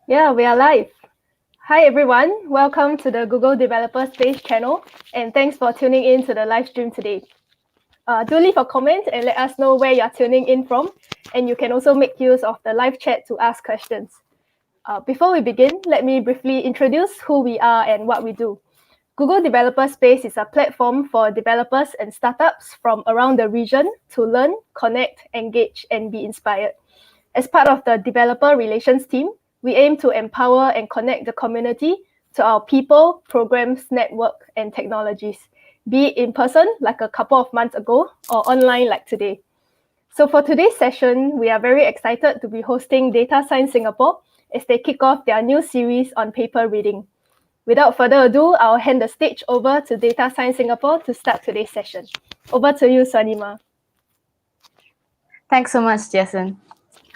Yeah, we are live. Hi everyone, welcome to the Google Developer Space channel, and thanks for tuning in to the live stream today. Do leave a comment and let us know where you're tuning in from, and you can also make use of the live chat to ask questions. Before we begin, let me briefly introduce who we are and what we do. Google Developer Space is a platform for developers and startups from around the region to learn, connect, engage, and be inspired. As part of the developer relations team, we aim to empower and connect the community to our people, programs, network, and technologies, be it in person like a couple of months ago or online like today. So for today's session, we are very excited to be hosting DataScience Singapore as they kick off their new series on paper reading. Without further ado, I'll hand the stage over to DataScience Singapore to start today's session. Over to you, Swanima. Thanks so much, Jason.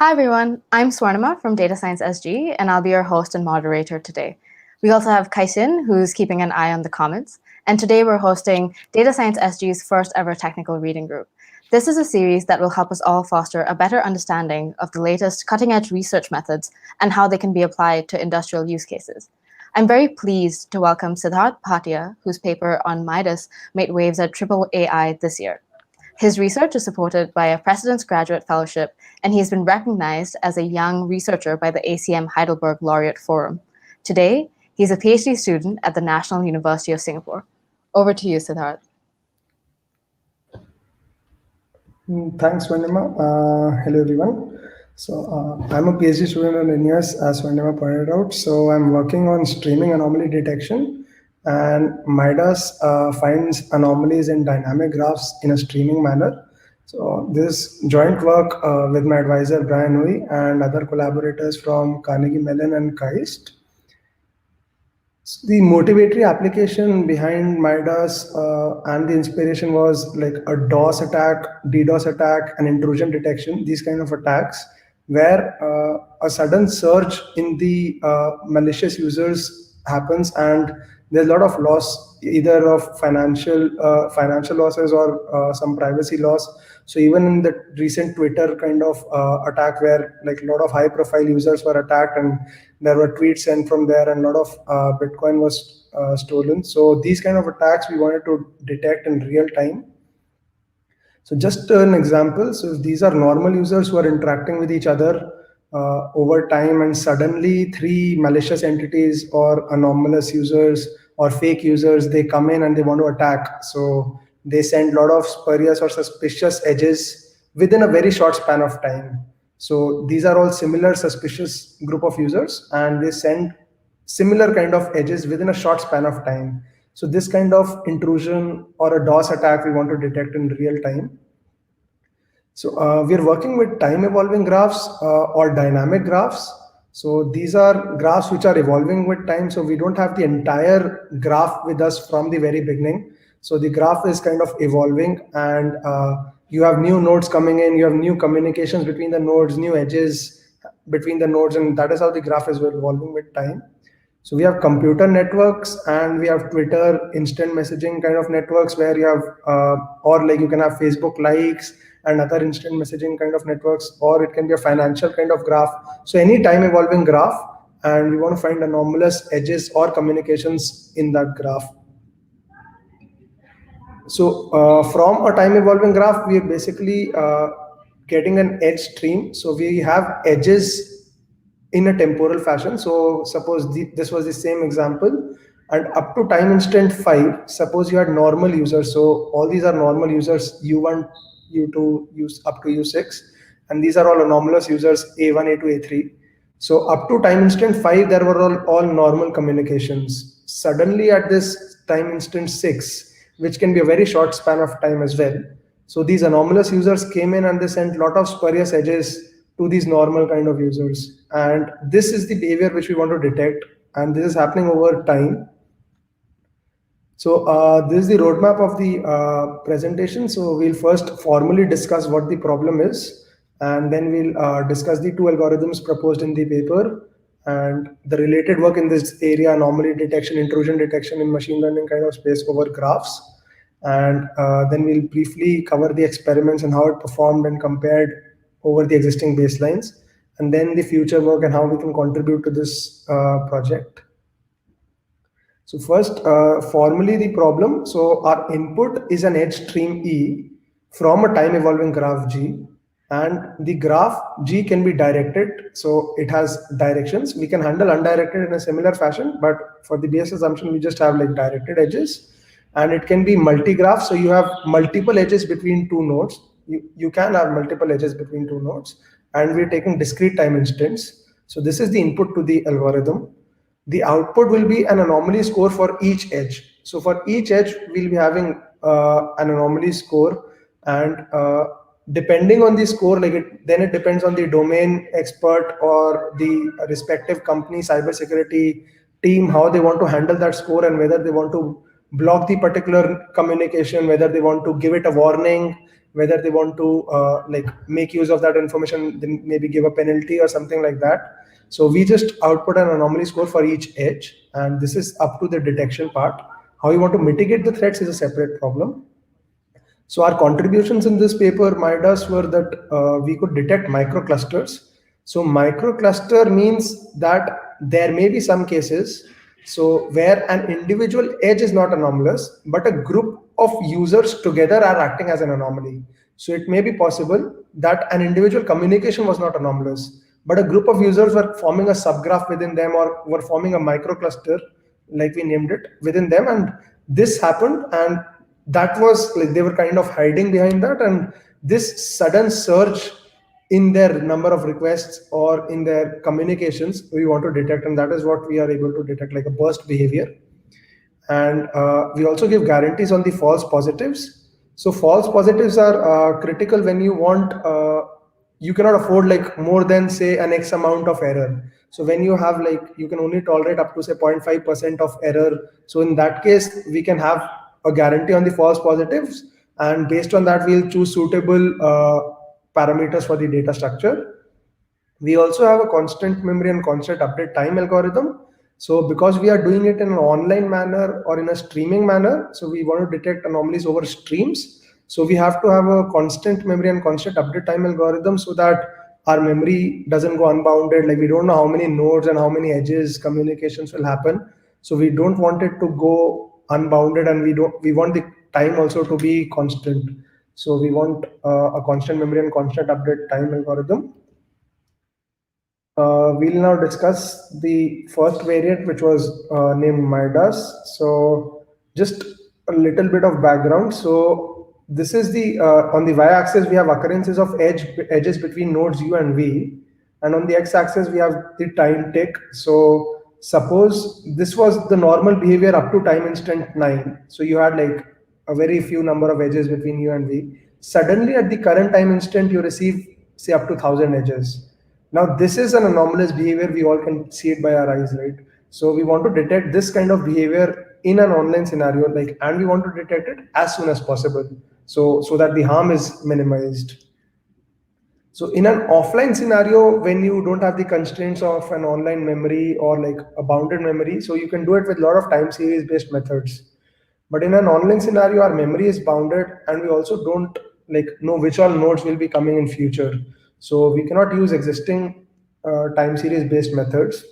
Hi, everyone. I'm Swarnima from DataScience SG, and I'll be your host and moderator today. We also have Kaisin, who's keeping an eye on the comments. And today we're hosting DataScience SG's first ever technical reading group. This is a series that will help us all foster a better understanding of the latest cutting-edge research methods and how they can be applied to industrial use cases. I'm very pleased to welcome Siddharth Bhatia, whose paper on MIDAS made waves at AAAI this year. His research is supported by a Precedence Graduate Fellowship, and he has been recognized as a young researcher by the ACM Heidelberg Laureate Forum. Today, he's a PhD student at the National University of Singapore. Over to you, Siddharth. Thanks, Vandima. Hello, everyone. So I'm a PhD student in NUS, as Vandima pointed out. So I'm working on streaming anomaly detection, and MIDAS finds anomalies in dynamic graphs in a streaming manner. So this joint work with my advisor Brian Hui and other collaborators from Carnegie Mellon and KAIST. The motivatory application behind MIDAS and the inspiration was like a DOS attack, DDoS attack, and intrusion detection, these kind of attacks, where a sudden surge in the malicious users happens, and there's a lot of loss, either of financial losses or some privacy loss. So even in the recent Twitter kind of attack, where like a lot of high profile users were attacked and there were tweets sent from there and a lot of Bitcoin was stolen. So these kind of attacks we wanted to detect in real time. So just an example, so these are normal users who are interacting with each other over time, and suddenly three malicious entities or anomalous users or fake users, they come in and they want to attack. So they send a lot of spurious or suspicious edges within a very short span of time. So these are all similar suspicious group of users, and they send similar kind of edges within a short span of time. So this kind of intrusion or a DOS attack we want to detect in real time. So we're working with time evolving graphs or dynamic graphs. So these are graphs which are evolving with time. So we don't have the entire graph with us from the very beginning. So the graph is kind of evolving, and you have new nodes coming in, you have new communications between the nodes, new edges between the nodes, and that is how the graph is evolving with time. So we have computer networks, and we have Twitter instant messaging kind of networks, where you have, or like you can have Facebook likes and other instant messaging kind of networks, or it can be a financial kind of graph. So any time evolving graph, and we want to find anomalous edges or communications in that graph. So from a time evolving graph, we are basically getting an edge stream. So we have edges in a temporal fashion. So suppose this was the same example, and up to time instant 5, suppose you had normal users. So all these are normal users, U1, U2, up to U6, and these are all anomalous users, A1, A2, A3. So up to time instant 5, there were all normal communications. Suddenly at this time instant 6, which can be a very short span of time as well, so these anomalous users came in and they sent a lot of spurious edges to these normal kind of users. And this is the behavior which we want to detect, and this is happening over time. So this is the roadmap of the presentation. So we'll first formally discuss what the problem is, and then we'll discuss the two algorithms proposed in the paper and the related work in this area, anomaly detection, intrusion detection in machine learning kind of space over graphs. And then we'll briefly cover the experiments and how it performed and compared over the existing baselines. and then the future work and how we can contribute to this project. So first, formally the problem. So our input is an edge stream E from a time evolving graph G, and the graph G can be directed. So it has directions. We can handle undirected in a similar fashion, but for the base assumption, we just have like directed edges, and it can be multi-graph. So you have multiple edges between two nodes. You can have multiple edges between two nodes, and we're taking discrete time instants. So this is the input to the algorithm. The output will be an anomaly score for each edge. So for each edge, we'll be having an anomaly score, and depending on the score, then it depends on the domain expert or the respective company cybersecurity team, how they want to handle that score, and whether they want to block the particular communication, whether they want to give it a warning, whether they want to make use of that information, then maybe give a penalty or something like that. So we just output an anomaly score for each edge, and this is up to the detection part. How you want to mitigate the threats is a separate problem. So our contributions in this paper, MIDAS, were that we could detect microclusters. So microcluster means that there may be some cases where an individual edge is not anomalous, but a group of users together are acting as an anomaly. So it may be possible that an individual communication was not anomalous, but a group of users were forming a subgraph within them, or were forming a microcluster, like we named it, within them. And this happened, and that was like they were kind of hiding behind that. And this sudden surge in their number of requests or in their communications, we want to detect, and that is what we are able to detect, like a burst behavior. And we also give guarantees on the false positives. So false positives are critical when you want you cannot afford like more than say an X amount of error. So when you have like, you can only tolerate up to say 0.5% of error. So in that case, we can have a guarantee on the false positives, and based on that, we'll choose suitable parameters for the data structure. We also have a constant memory and constant update time algorithm. So because we are doing it in an online manner or in a streaming manner, so we want to detect anomalies over streams. So we have to have a constant memory and constant update time algorithm, so that our memory doesn't go unbounded. Like we don't know how many nodes and how many edges communications will happen. So we don't want it to go unbounded, and we want the time also to be constant. So we want a constant memory and constant update time algorithm. We'll now discuss the first variant, which was named MIDAS. So just a little bit of background. So this is the on the y-axis we have occurrences of edges between nodes U and V, and on the x-axis we have the time tick. So suppose this was the normal behavior up to time instant 9. So you had like a very few number of edges between U and V. Suddenly at the current time instant you receive say up to 1000 edges. Now this is an anomalous behavior. We all can see it by our eyes, right? So we want to detect this kind of behavior in an online scenario, and we want to detect it as soon as possible, so that the harm is minimized. So in an offline scenario, when you don't have the constraints of an online memory or like a bounded memory, so you can do it with a lot of time series based methods. But in an online scenario, our memory is bounded, and we also don't know which all nodes will be coming in future. So we cannot use existing time series based methods.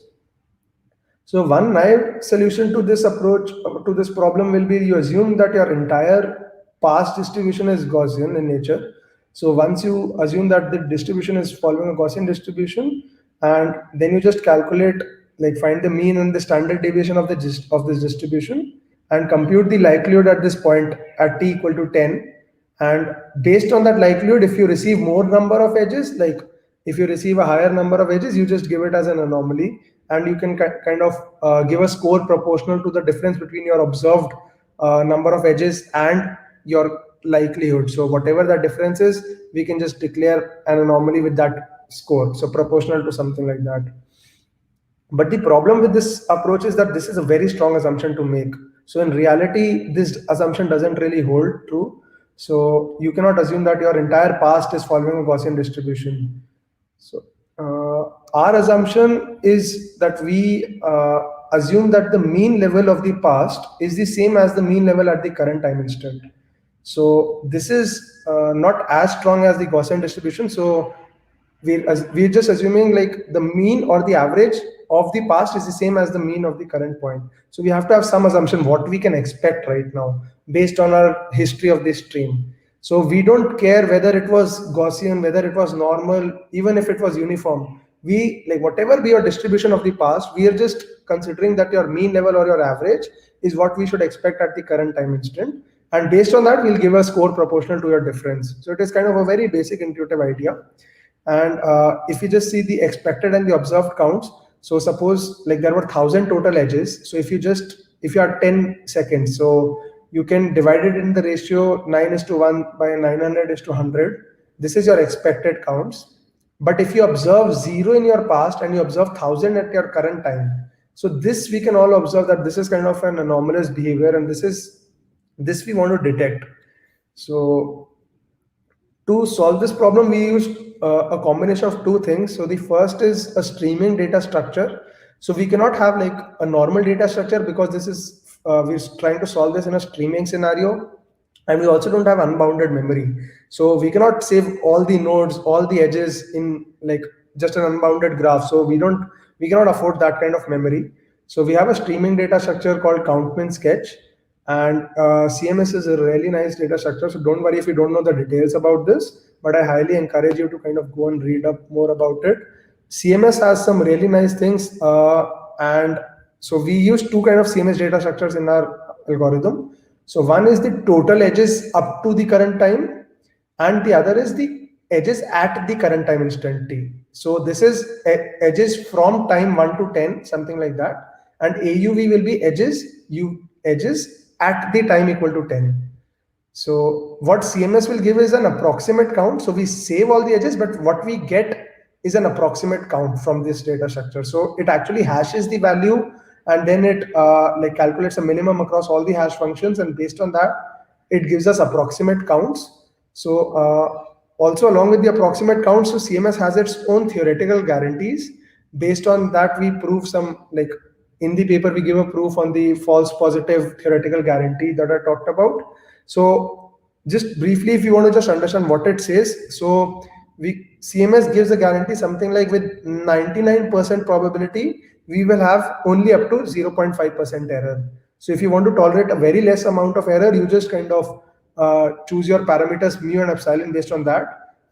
So one naive solution to this approach, to this problem, will be you assume that your entire past distribution is Gaussian in nature. So once you assume that the distribution is following a Gaussian distribution, and then you just calculate, find the mean and the standard deviation of this distribution, and compute the likelihood at this point at t equal to 10. And based on that likelihood, if you receive more number of edges, if you receive a higher number of edges, you just give it as an anomaly, and you can kind of give a score proportional to the difference between your observed number of edges and your likelihood. So whatever the difference is, we can just declare an anomaly with that score, so proportional to something like that. But the problem with this approach is that this is a very strong assumption to make. So in reality, this assumption doesn't really hold true. So you cannot assume that your entire past is following a Gaussian distribution. So our assumption is that we assume that the mean level of the past is the same as the mean level at the current time instant. So this is not as strong as the Gaussian distribution. So we're just assuming like the mean or the average of the past is the same as the mean of the current point. So we have to have some assumption what we can expect right now based on our history of this stream. So we don't care whether it was Gaussian, whether it was normal, even if it was uniform. We like whatever be your distribution of the past, we are just considering that your mean level or your average is what we should expect at the current time instant. And based on that, we'll give a score proportional to your difference. So it is kind of a very basic intuitive idea. And if you just see the expected and the observed counts, so suppose like there were 1,000 total edges. So if you are 10 seconds, so you can divide it in the ratio 9:1 by 900:100. This is your expected counts. But if you observe 0 in your past and you observe 1,000 at your current time, so this we can all observe that this is kind of an anomalous behavior, and this we want to detect. So to solve this problem, we used a combination of two things. So the first is a streaming data structure. So we cannot have like a normal data structure because this is we're trying to solve this in a streaming scenario, and we also don't have unbounded memory. So we cannot save all the nodes, all the edges in like just an unbounded graph. So we cannot afford that kind of memory. So we have a streaming data structure called countmin sketch. And CMS is a really nice data structure. So don't worry if you don't know the details about this, but I highly encourage you to kind of go and read up more about it. CMS has some really nice things. And so we use two kind of CMS data structures in our algorithm. So one is the total edges up to the current time, and the other is the edges at the current time instant t. So this is edges from time 1 to 10, something like that. And AUV will be edges at the time equal to 10. So what CMS will give is an approximate count. So we save all the edges, but what we get is an approximate count from this data structure. So it actually hashes the value, and then it like calculates a minimum across all the hash functions, and based on that, it gives us approximate counts. So also along with the approximate counts, so CMS has its own theoretical guarantees. Based on that, we prove some like in the paper, we give a proof on the false positive theoretical guarantee that I talked about. So just briefly, if you want to just understand what it says, so CMS gives a guarantee something like with 99% probability, we will have only up to 0.5% error. So if you want to tolerate a very less amount of error, you just kind of choose your parameters mu and epsilon based on that.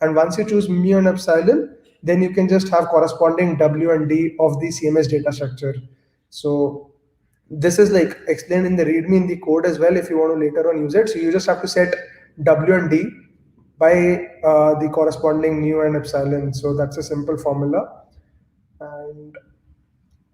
And once you choose mu and epsilon, then you can just have corresponding W and D of the CMS data structure. So this is like explained in the README in the code as well if you want to later on use it. So you just have to set W and D by the corresponding mu and epsilon. So that's a simple formula. And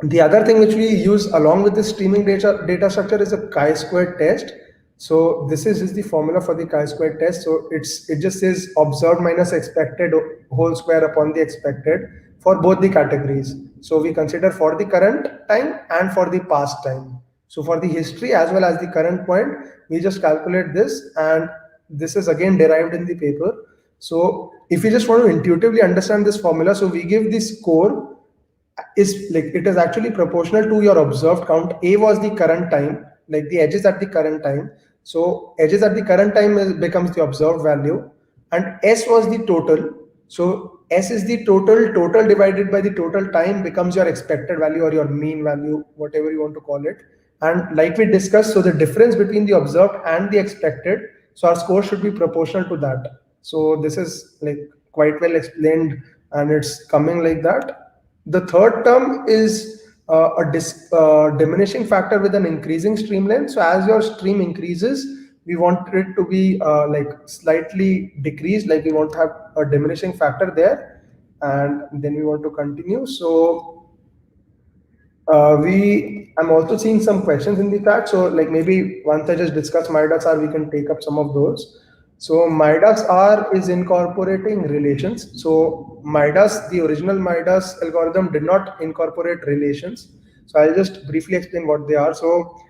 the other thing which we use along with this streaming data structure is a chi-squared test. So this is the formula for the chi-squared test. So it just says observed minus expected whole square upon the expected for both the categories. So we consider for the current time and for the past time. So for the history as well as the current point, we just calculate this, and this is again derived in the paper. So if you just want to intuitively understand this formula, so we give the score is like it is actually proportional to your observed count. A was the current time, like the edges at the current time. So edges at the current time becomes the observed value, and S was the total. So S is the total divided by the total time becomes your expected value or your mean value, whatever you want to call it. And like we discussed, so the difference between the observed and the expected, so our score should be proportional to that. So this is like quite well explained, and it's coming like that. The third term is a diminishing factor with an increasing stream length. So as your stream increases, we want it to be like slightly decreased, like we want to have a diminishing factor there, and then we want to continue. So I'm also seeing some questions in the chat. So like maybe once I just discuss MIDAS R, we can take up some of those. So MIDAS R is incorporating relations. So MIDAS, the original MIDAS algorithm did not incorporate relations. So I'll just briefly explain what they are. So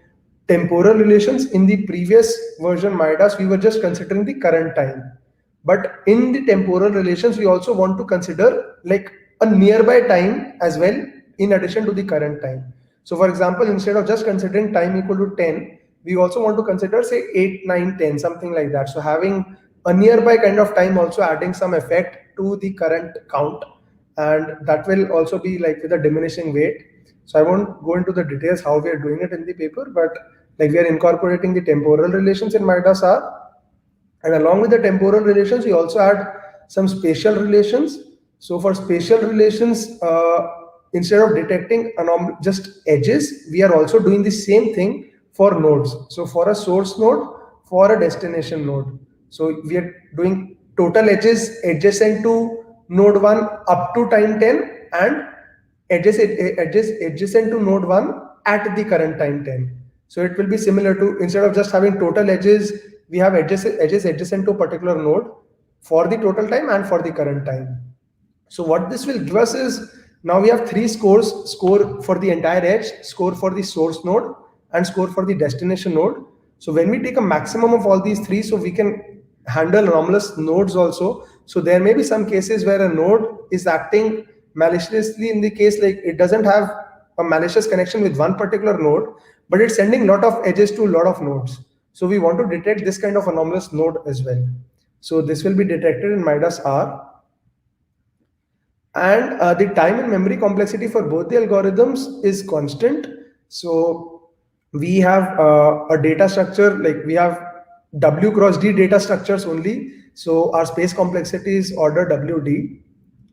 temporal relations, in the previous version MIDAS, we were just considering the current time. But in the temporal relations, we also want to consider like a nearby time as well, in addition to the current time. So for example, instead of just considering time equal to 10, we also want to consider say 8, 9, 10, something like that. So having a nearby kind of time also adding some effect to the current count. and that will also be like with a diminishing weight. So I won't go into the details how we are doing it in the paper, but like we are incorporating the temporal relations in MIDAS R, and along with the temporal relations, we also add some spatial relations. So for spatial relations, instead of detecting just edges, we are also doing the same thing for nodes. So for a source node, for a destination node. So we are doing total edges adjacent to node 1 up to time 10, and edges adjacent to node 1 at the current time 10. So it will be similar to, instead of just having total edges, we have edges adjacent to a particular node for the total time and for the current time. So what this will give us is, now we have three scores: score for the entire edge, score for the source node, and score for the destination node. So when we take a maximum of all these three, so we can handle anomalous nodes also. So there may be some cases where a node is acting maliciously, in the case like it doesn't have a malicious connection with one particular node, but it's sending a lot of edges to a lot of nodes. So we want to detect this kind of anomalous node as well. So this will be detected in MIDAS R. And the time and memory complexity for both the algorithms is constant. So we have a data structure, like we have W cross D data structures only. So our space complexity is order WD,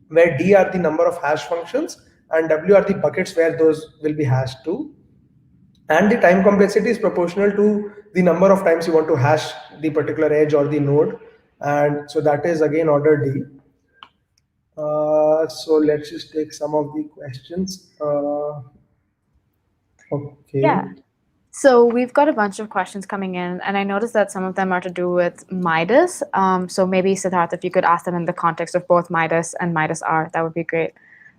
where D are the number of hash functions and W are the buckets where those will be hashed to. And the time complexity is proportional to the number of times you want to hash the particular edge or the node. And so that is again order D. So let's just take some of the questions. Okay. Yeah. So we've got a bunch of questions coming in, and I noticed that some of them are to do with MIDAS. So maybe Siddharth, if you could ask them in the context of both MIDAS and MIDAS R, that would be great.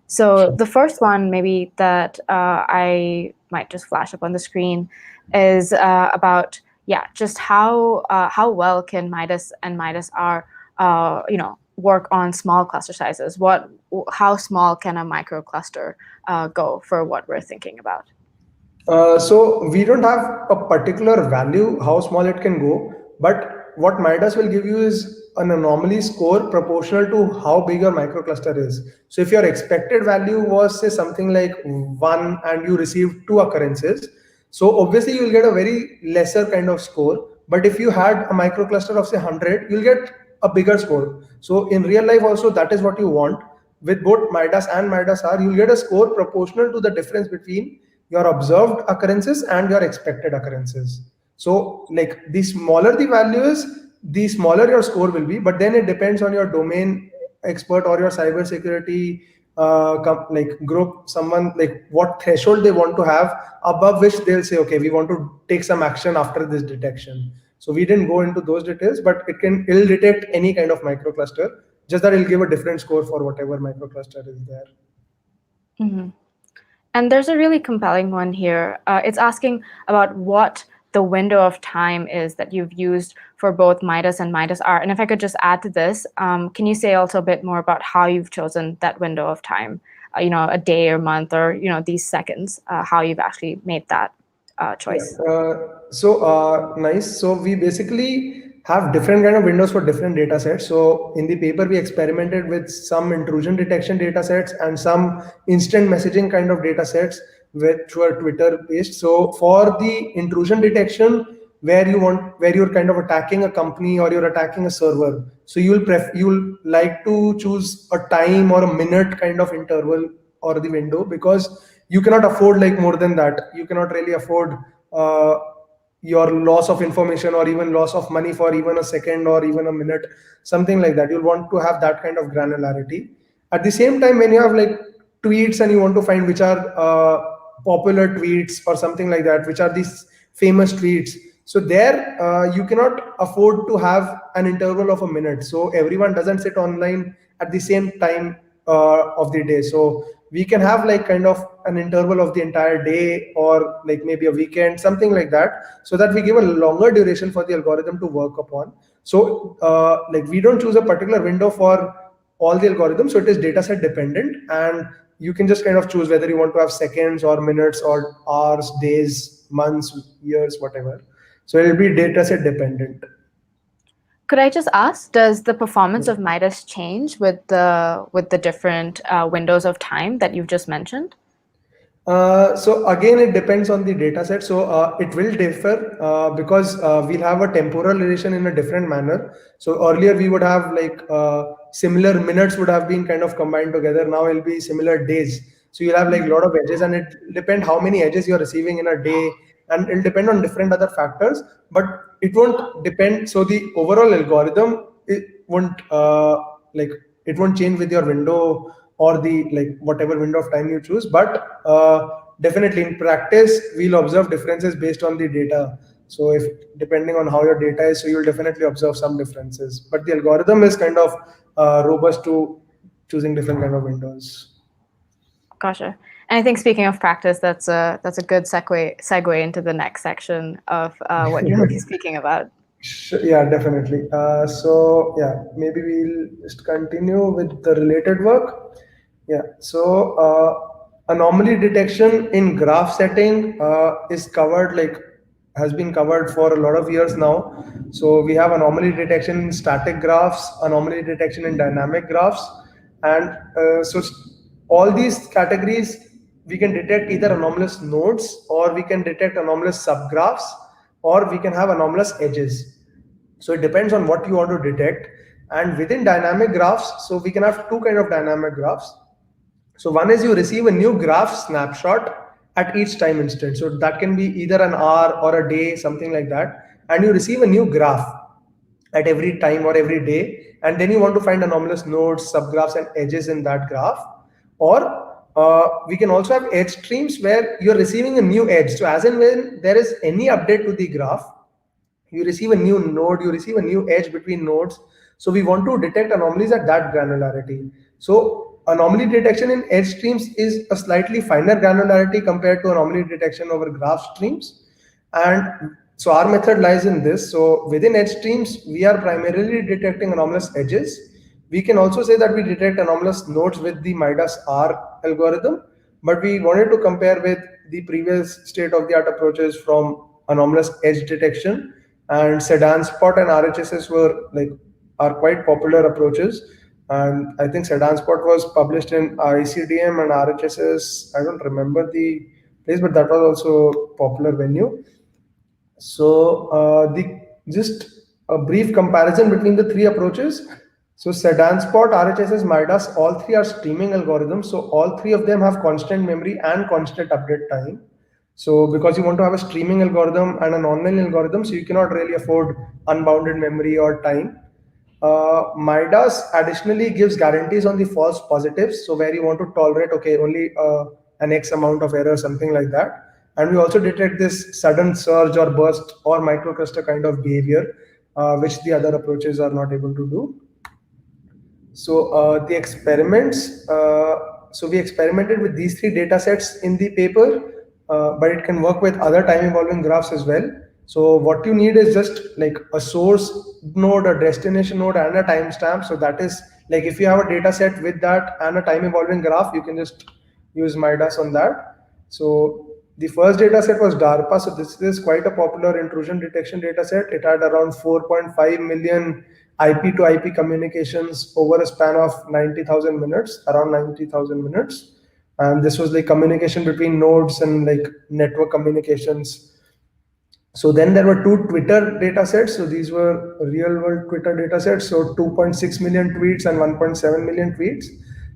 So the first one, maybe that I might just flash up on the screen, is about just how well can MIDAS and MIDAS R work on small cluster sizes. How small can a microcluster go for what we're thinking about? So we don't have a particular value how small it can go, but what MIDAS will give you is an anomaly score proportional to how big your microcluster is. So if your expected value was, say, something like 1 and you received 2 occurrences, so obviously you'll get a very lesser kind of score. But if you had a microcluster of say 100, you'll get a bigger score. So in real life also, that is what you want. With both MIDAS and MIDAS R, you'll get a score proportional to the difference between your observed occurrences and your expected occurrences. So like the smaller the value is, the smaller your score will be, but then it depends on your domain expert or your cybersecurity group, someone like what threshold they want to have, above which they'll say, okay, we want to take some action after this detection. So we didn't go into those details, but it'll detect any kind of microcluster, just that it'll give a different score for whatever microcluster is there. Mm-hmm. And there's a really compelling one here. It's asking about what the window of time is that you've used for both MIDAS and MIDAS R. And if I could just add to this, can you say also a bit more about how you've chosen that window of time? A day or month or these seconds, how you've actually made that choice. Nice. So we basically have different kind of windows for different data sets. So in the paper, we experimented with some intrusion detection data sets and some instant messaging kind of data sets which were Twitter based. So for the intrusion detection, where you're kind of attacking a company or you're attacking a server, so you'll like to choose a time or a minute kind of interval or the window, because you cannot afford like more than that. You cannot really afford your loss of information or even loss of money for even a second or even a minute, something like that. You'll want to have that kind of granularity. At the same time, when you have like tweets and you want to find which are popular tweets or something like that, which are these famous tweets, so there you cannot afford to have an interval of a minute. So everyone doesn't sit online at the same time of the day. So we can have like kind of an interval of the entire day or like maybe a weekend, something like that, so that we give a longer duration for the algorithm to work upon. So like we don't choose a particular window for all the algorithms. So it is dataset dependent, and you can just kind of choose whether you want to have seconds or minutes or hours, days, months, years, whatever. So it will be dataset dependent. Could I just ask, does the performance of MIDAS change with the different windows of time that you've just mentioned? So again, it depends on the data set. So it will differ because we'll have a temporal relation in a different manner. So earlier we would have like similar minutes would have been kind of combined together. Now it'll be similar days. So you'll have like a lot of edges, and it depend how many edges you're receiving in a day, and it'll depend on different other factors. But it won't depend. So the overall algorithm it won't like it won't change with your window or the like whatever window of time you choose, but definitely in practice we'll observe differences based on the data. So if depending on how your data is, so you'll definitely observe some differences, but the algorithm is kind of robust to choosing different kind of windows. Gotcha. And I think speaking of practice, that's a good segue into the next section of what you'll be speaking about. Yeah, definitely. So yeah, maybe we'll just continue with the related work. Yeah, so anomaly detection in graph setting is covered like has been covered for a lot of years now. So we have anomaly detection in static graphs, anomaly detection in dynamic graphs, and all these categories we can detect either anomalous nodes, or we can detect anomalous subgraphs, or we can have anomalous edges. So it depends on what you want to detect. And within dynamic graphs, so we can have two kind of dynamic graphs. So one is you receive a new graph snapshot at each time instant. So that can be either an hour or a day, something like that. And you receive a new graph at every time or every day. And then you want to find anomalous nodes, subgraphs, and edges in that graph. Or we can also have edge streams where you're receiving a new edge. So as and when there is any update to the graph, you receive a new node, you receive a new edge between nodes. So we want to detect anomalies at that granularity. So anomaly detection in edge streams is a slightly finer granularity compared to anomaly detection over graph streams. And so our method lies in this. So within edge streams, we are primarily detecting anomalous edges. We can also say that we detect anomalous nodes with the MIDAS R algorithm, but we wanted to compare with the previous state-of-the-art approaches from anomalous edge detection, and Sedan Spot and RHSS are quite popular approaches. And I think Sedan Spot was published in ICDM, and RHSS, I don't remember the place, but that was also popular venue. So the just a brief comparison between the three approaches. So Sedan Spot, RHSS, MIDAS, all three are streaming algorithms. So all three of them have constant memory and constant update time. So because you want to have a streaming algorithm and an online algorithm, so you cannot really afford unbounded memory or time. MIDAS additionally gives guarantees on the false positives. So where you want to tolerate, okay, only an X amount of error, something like that. And we also detect this sudden surge or burst or microcluster kind of behavior, which the other approaches are not able to do. So the experiments, so we experimented with these three data sets in the paper, but it can work with other time evolving graphs as well. So what you need is just like a source node, a destination node, and a timestamp. So that is like if you have a data set with that and a time evolving graph, you can just use MIDAS on that. So the first data set was DARPA. So this is quite a popular intrusion detection data set. It had around 4.5 million IP to IP communications over a span of 90,000 minutes, around 90,000 minutes. And this was like communication between nodes and like network communications. So then there were two Twitter data sets. So these were real world Twitter data sets. So 2.6 million tweets and 1.7 million tweets.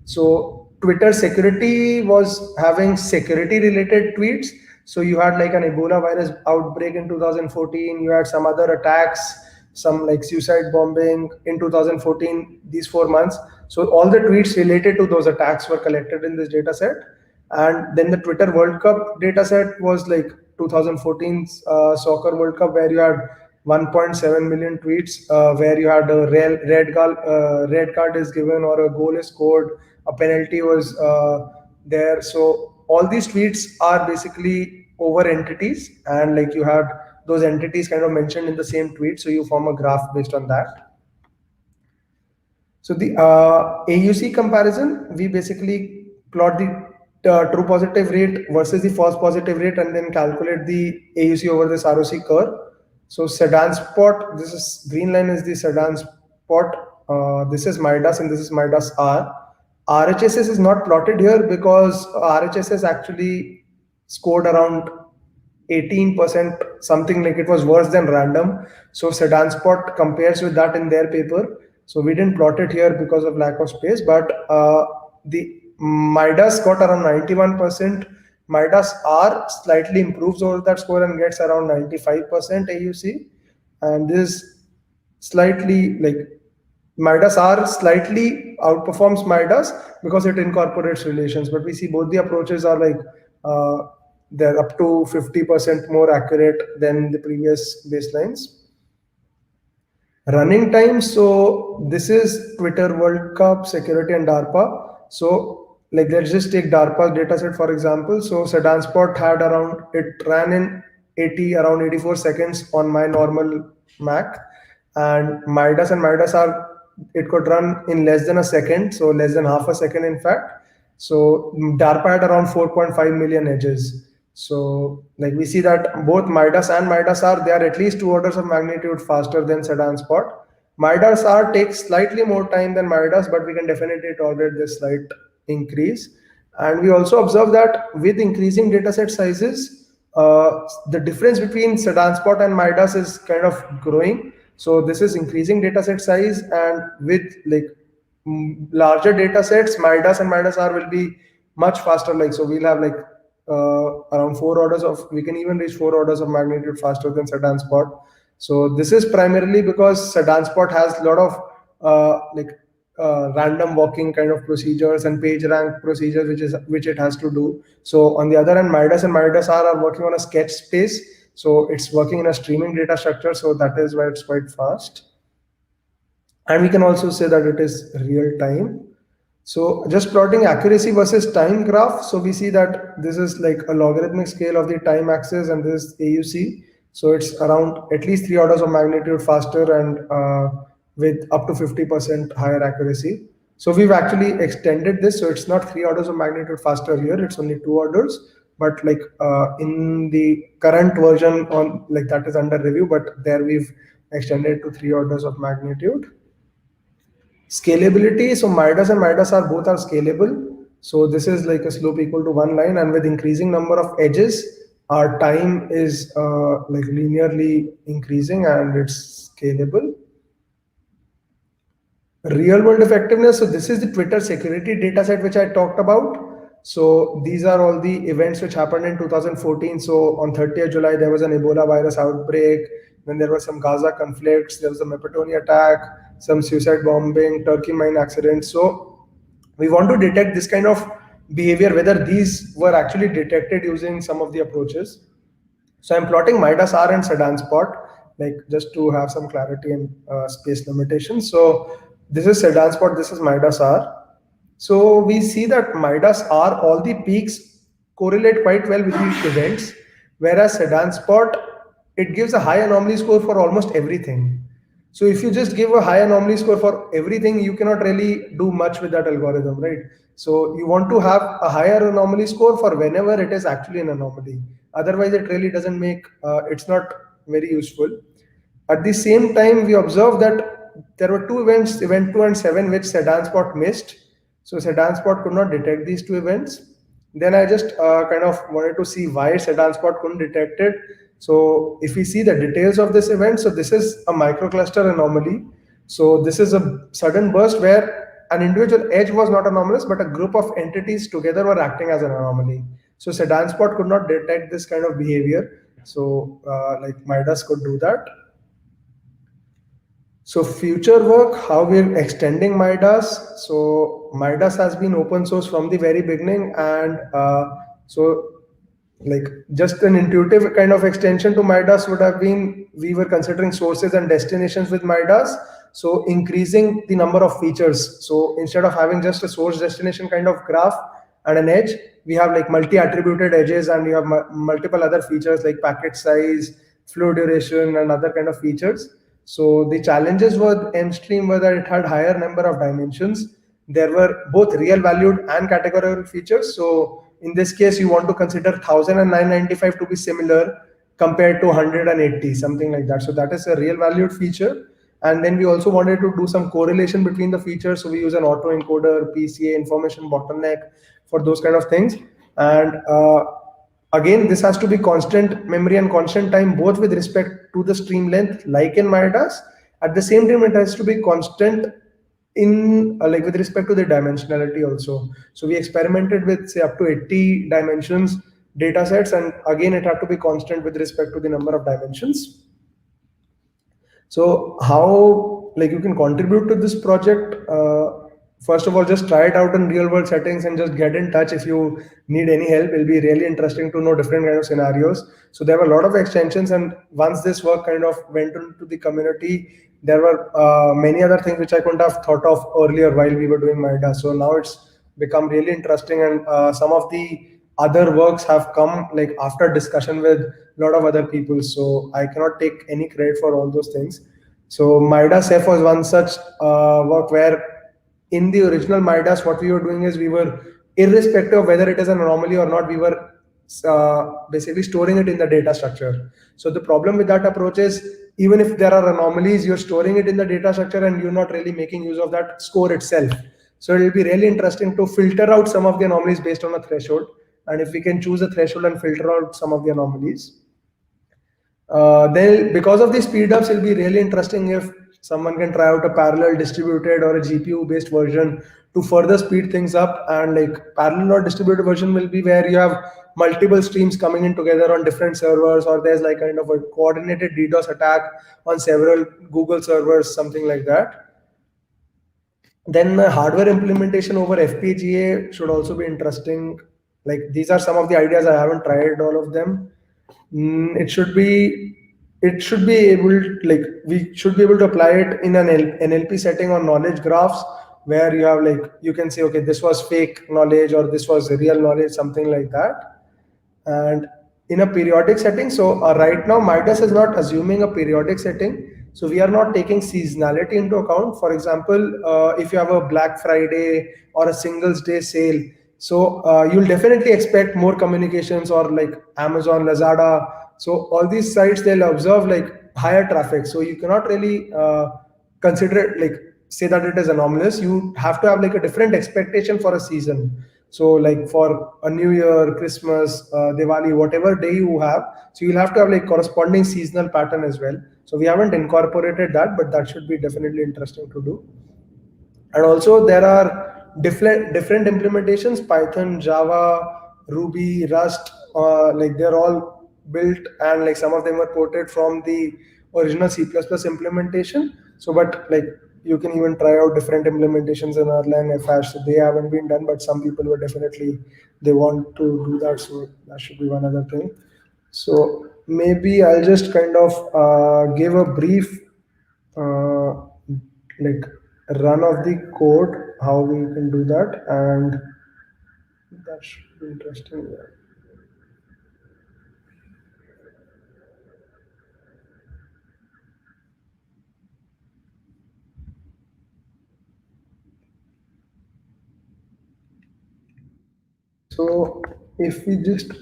So Twitter security was having security related tweets. So you had like an Ebola virus outbreak in 2014. You had some other attacks, some like suicide bombing in 2014, these 4 months. So all the tweets related to those attacks were collected in this data set. And then the Twitter World Cup data set was like 2014's Soccer World Cup, where you had 1.7 million tweets, where you had a red card is given or a goal is scored, a penalty was there. So all these tweets are basically over entities, and like you had those entities kind of mentioned in the same tweet. So you form a graph based on that. So the AUC comparison, we basically plot the true positive rate versus the false positive rate, and then calculate the AUC over this ROC curve. So sedan spot, this is green line is the sedan spot. This is MIDAS and this is MIDAS R. RHSS is not plotted here because RHSS actually scored around 18%, something like it was worse than random. So sedan spot compares with that in their paper. So we didn't plot it here because of lack of space, but the MIDAS got around 91%. MIDAS R slightly improves over that score and gets around 95% AUC. And this slightly like MIDAS R slightly outperforms MIDAS because it incorporates relations. But we see both the approaches are like they're up to 50% more accurate than the previous baselines. Running time. So this is Twitter World Cup, security, and DARPA. So like let's just take DARPA's dataset for example. So sedan spot had around, it ran in around 84 seconds on my normal Mac, and MIDAS are, it could run in less than a second, so less than half a second in fact. So DARPA had around 4.5 million edges. So like we see that both MIDAS and MIDAS R, they are at least 2 orders of magnitude faster than sedan spot. MIDAS R takes slightly more time than MIDAS, but we can definitely tolerate this slight increase. And we also observe that with increasing dataset sizes, the difference between sedan spot and MIDAS is kind of growing. So this is increasing dataset size, and with like larger datasets, MIDAS and MIDAS R will be much faster. Like so, we'll have like around 4 orders of, we can even reach 4 orders of magnitude faster than sedan spot. So this is primarily because sedan spot has a lot of random walking kind of procedures and page rank procedures which it has to do. So on the other hand, MIDAS and MIDAS R are working on a sketch space, so it's working in a streaming data structure, so that is why it's quite fast. And we can also say that it is real time. So just plotting accuracy versus time graph. So we see that this is like a logarithmic scale of the time axis, and this is AUC. So it's around at least 3 orders of magnitude faster, and with up to 50% higher accuracy. So we've actually extended this. So it's not 3 orders of magnitude faster here. It's only 2 orders. But like in the current version on like that is under review, but there we've extended to 3 orders of magnitude. Scalability. So MIDAS and MIDAS are both are scalable. So this is like a slope equal to 1 line, and with increasing number of edges, our time is like linearly increasing, and it's scalable. Real world effectiveness. So this is the Twitter security dataset which I talked about. So these are all the events which happened in 2014. So on 30th July, there was an Ebola virus outbreak. Then there were some Gaza conflicts. There was a Mepatoni attack, some suicide bombing, Turkey mine accidents. So we want to detect this kind of behavior, whether these were actually detected using some of the approaches. So I'm plotting MIDAS R and sedan spot, like just to have some clarity and space limitations. So this is sedan spot, this is MIDAS R. So we see that MIDAS R, all the peaks correlate quite well with the events, whereas sedan spot, it gives a high anomaly score for almost everything. So if you just give a high anomaly score for everything, you cannot really do much with that algorithm, right? So you want to have a higher anomaly score for whenever it is actually an anomaly. Otherwise, it really doesn't make, it's not very useful. At the same time, we observed that there were 2 events, event 2 and 7, which sedan spot missed. So sedan spot could not detect these 2 events. Then I just kind of wanted to see why sedan spot couldn't detect it. So if we see the details of this event, so this is a microcluster anomaly. So this is a sudden burst where an individual edge was not anomalous, but a group of entities together were acting as an anomaly. So sedan spot could not detect this kind of behavior. So like MIDAS could do that. So future work, how we're extending MIDAS. So MIDAS has been open source from the very beginning, and so like just an intuitive kind of extension to MIDAS would have been, we were considering sources and destinations with MIDAS. So increasing the number of features. So instead of having just a source destination kind of graph and an edge, we have like multi-attributed edges, and we have multiple other features like packet size, flow duration, and other kind of features. So the challenges with MStream were that it had higher number of dimensions. There were both real valued and categorical features. So in this case, you want to consider 1000 and 995 to be similar, compared to 180, something like that. So that is a real valued feature. And then we also wanted to do some correlation between the features. So we use an autoencoder, PCA, information bottleneck for those kind of things. And again, this has to be constant memory and constant time, both with respect to the stream length, like in MIDAS. At the same time, it has to be constant in like with respect to the dimensionality also. So we experimented with say up to 80 dimensions data sets, and again it had to be constant with respect to the number of dimensions. So how like you can contribute to this project? First of all, just try it out in real world settings and just get in touch if you need any help. It'll be really interesting to know different kind of scenarios. So there were a lot of extensions, and once this work kind of went into the community, there were many other things which I couldn't have thought of earlier while we were doing MIDAS. So now it's become really interesting, and some of the other works have come like after discussion with a lot of other people. So I cannot take any credit for all those things. So MIDAS F was one such work where in the original MIDAS, what we were doing is we were, irrespective of whether it is an anomaly or not, we were basically storing it in the data structure. So the problem with that approach is even if there are anomalies, you're storing it in the data structure and you're not really making use of that score itself. So it will be really interesting to filter out some of the anomalies based on a threshold. And if we can choose a threshold and filter out some of the anomalies, then because of these speed ups, it'll be really interesting if someone can try out a parallel distributed or a GPU based version to further speed things up. And like parallel or distributed version will be where you have multiple streams coming in together on different servers, or there's like kind of a coordinated DDoS attack on several Google servers, something like that. Then hardware implementation over FPGA should also be interesting. Like these are some of the ideas. I haven't tried all of them. It should be able like we should be able to apply it in an NLP setting on knowledge graphs, where you have like you can say, okay, this was fake knowledge or this was real knowledge, something like that. And in a periodic setting, so right now MIDAS is not assuming a periodic setting. So we are not taking seasonality into account. For example, if you have a Black Friday or a Singles Day sale, so you'll definitely expect more communications, or like Amazon, Lazada. So all these sites, they'll observe like higher traffic. So you cannot really consider it like say that it is anomalous. You have to have like a different expectation for a season. So like for a New Year, Christmas, Diwali, whatever day you have, so you'll have to have like corresponding seasonal pattern as well. So we haven't incorporated that, but that should be definitely interesting to do. And also there are different implementations: Python, Java, Ruby, Rust. Like they're all built, and like some of them are ported from the original C++ implementation. So but like you can even try out different implementations in Erlang, Fhash. So they haven't been done, but some people were definitely, they want to do that. So that should be one other thing. So maybe I'll just kind of give a brief like run of the code, how we can do that, and that should be interesting. Yeah. So if we just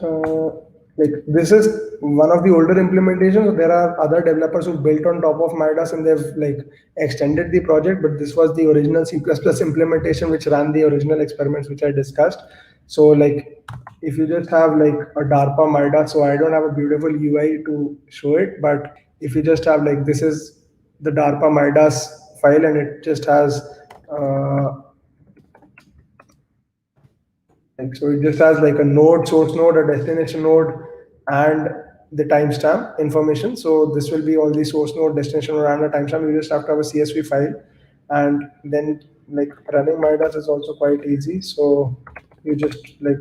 like this is one of the older implementations. There are other developers who built on top of MIDAS and they've like extended the project, but this was the original C++ implementation which ran the original experiments which I discussed. So like if you just have like a DARPA MIDAS, so I don't have a beautiful UI to show it, but if you just have like this is the DARPA MIDAS file, and it just has so it just has like a node, source node, a destination node, and the timestamp information. So this will be all the source node, destination node, and the timestamp. You just have to have a CSV file, and then like running MIDAS is also quite easy. So you just like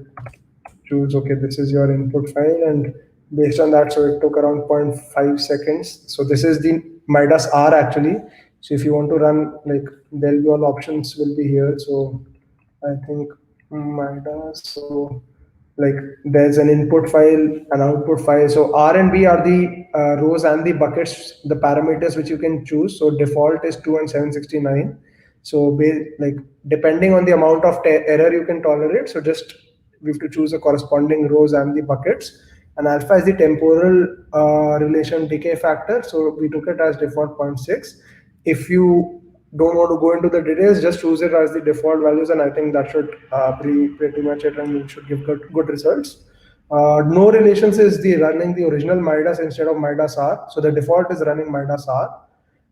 choose, okay, this is your input file, and based on that, so it took around 0.5 seconds. So this is the MIDAS R actually. So if you want to run, like there'll be all options will be here. So I think MIDAS. So like there's an input file, an output file. So R and B are the rows and the buckets, the parameters which you can choose. So default is 2 and 769. So like depending on the amount of error you can tolerate, so just we have to choose the corresponding rows and the buckets. and alpha is the temporal relation decay factor. So we took it as default 0.6. If you don't want to go into the details, just choose it as the default values, and I think that should be pretty much it, and it should give good results. No relations is the running the original MIDAS instead of MIDAS R. So the default is running MIDAS R.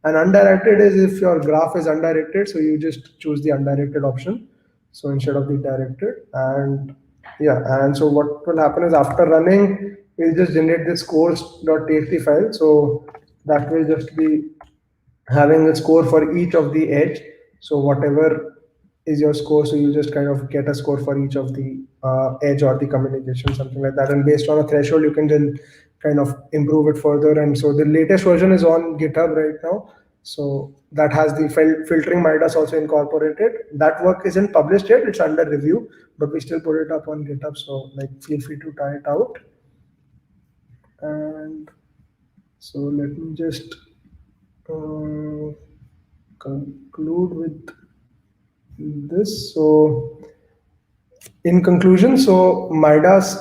And undirected is if your graph is undirected, so you just choose the undirected option. So instead of the directed, and yeah, and so what will happen is after running, we'll just generate this scores.txt file. So that will just be having a score for each of the edge. So whatever is your score, so you just kind of get a score for each of the edge or the communication, something like that. And based on a threshold, you can then kind of improve it further. And so the latest version is on GitHub right now. So that has the filtering MIDAS also incorporated. That work isn't published yet, it's under review, but we still put it up on GitHub. So like feel free to try it out. And so let me just conclude with this. So in conclusion, so MIDAS